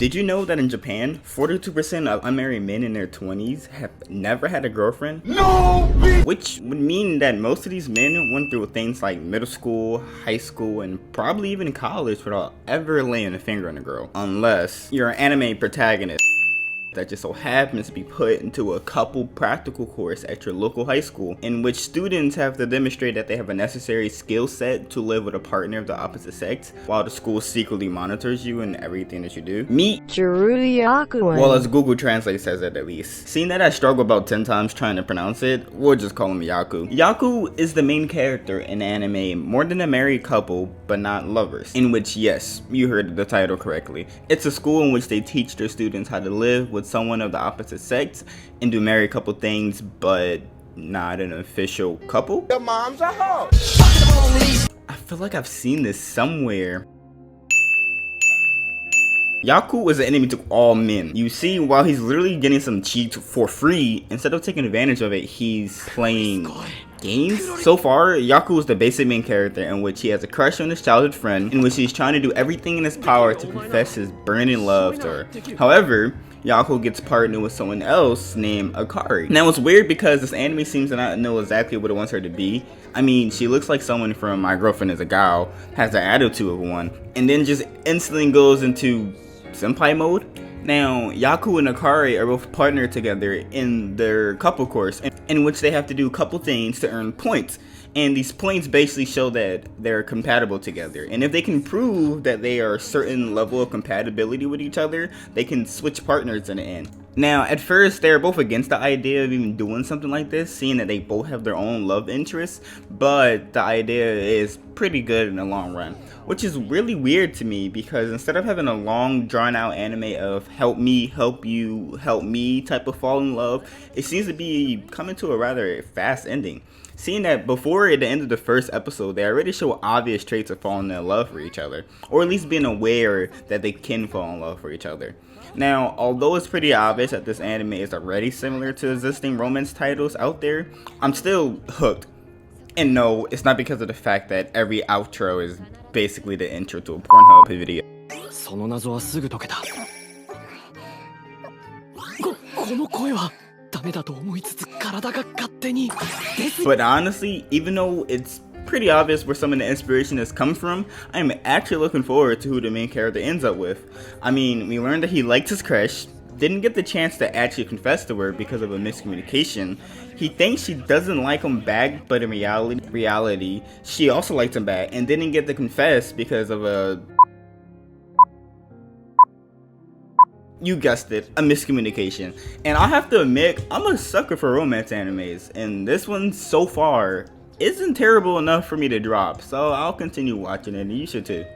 Did you know that in Japan, 42% of unmarried men in their 20s have never had a girlfriend? No! Which would mean that most of these men went through things like middle school, high school, and probably even college without ever laying a finger on a girl. Unless you're an anime protagonist that just so happens to be put into a couple practical course at your local high school, in which students have to demonstrate that they have a necessary skill set to live with a partner of the opposite sex, while the school secretly monitors you and everything that you do. Meet Jiruyaku. Well, as Google Translate says it at least. Seeing that I struggle about 10 times trying to pronounce it, we'll just call him Yaku. Yaku is the main character in anime more than a married couple, but not lovers. In which, yes, you heard the title correctly. It's a school in which they teach their students how to live with someone of the opposite sex and do married couple things, but not an official couple. Your mom's a hoe. I feel like I've seen this somewhere. Yaku is an enemy to all men. You see, while he's literally getting some cheats for free, instead of taking advantage of it, he's playing games. So far, Yaku is the basic main character in which he has a crush on his childhood friend, in which he's trying to do everything in his power to confess his burning love to her. However, Yaku gets partnered with someone else named Akari. Now it's weird because this anime seems to not know exactly what it wants her to be. I mean, she looks like someone from My Girlfriend is a Gal, has the attitude of one, and then just instantly goes into senpai mode. Now, Yaku and Akari are both partnered together in their couple course, in which they have to do a couple things to earn points. And these points basically show that they're compatible together. And if they can prove that they are a certain level of compatibility with each other, they can switch partners in the end. Now, at first, they're both against the idea of even doing something like this, seeing that they both have their own love interests, but the idea is pretty good in the long run. Which is really weird to me, because instead of having a long, drawn-out anime of help me, help you, help me type of fall in love, it seems to be coming to a rather fast ending. Seeing that before at the end of the first episode, they already show obvious traits of falling in love for each other, or at least being aware that they can fall in love for each other. Now, although it's pretty obvious that this anime is already similar to existing romance titles out there, I'm still hooked. And no, it's not because of the fact that every outro is basically the intro to a Pornhub video. その謎はすぐ解けた。この声はダメだと思いつつ体が勝手に。But honestly, even though it's pretty obvious where some of the inspiration has come from, I'm actually looking forward to who the main character ends up with. I mean, we learned that he liked his crush, didn't get the chance to actually confess to her because of a miscommunication. He thinks she doesn't like him back, but in reality, she also likes him back and didn't get to confess because of a... You guessed it, a miscommunication. And I have to admit, I'm a sucker for romance animes, and this one so far isn't terrible enough for me to drop, so I'll continue watching it, and you should too.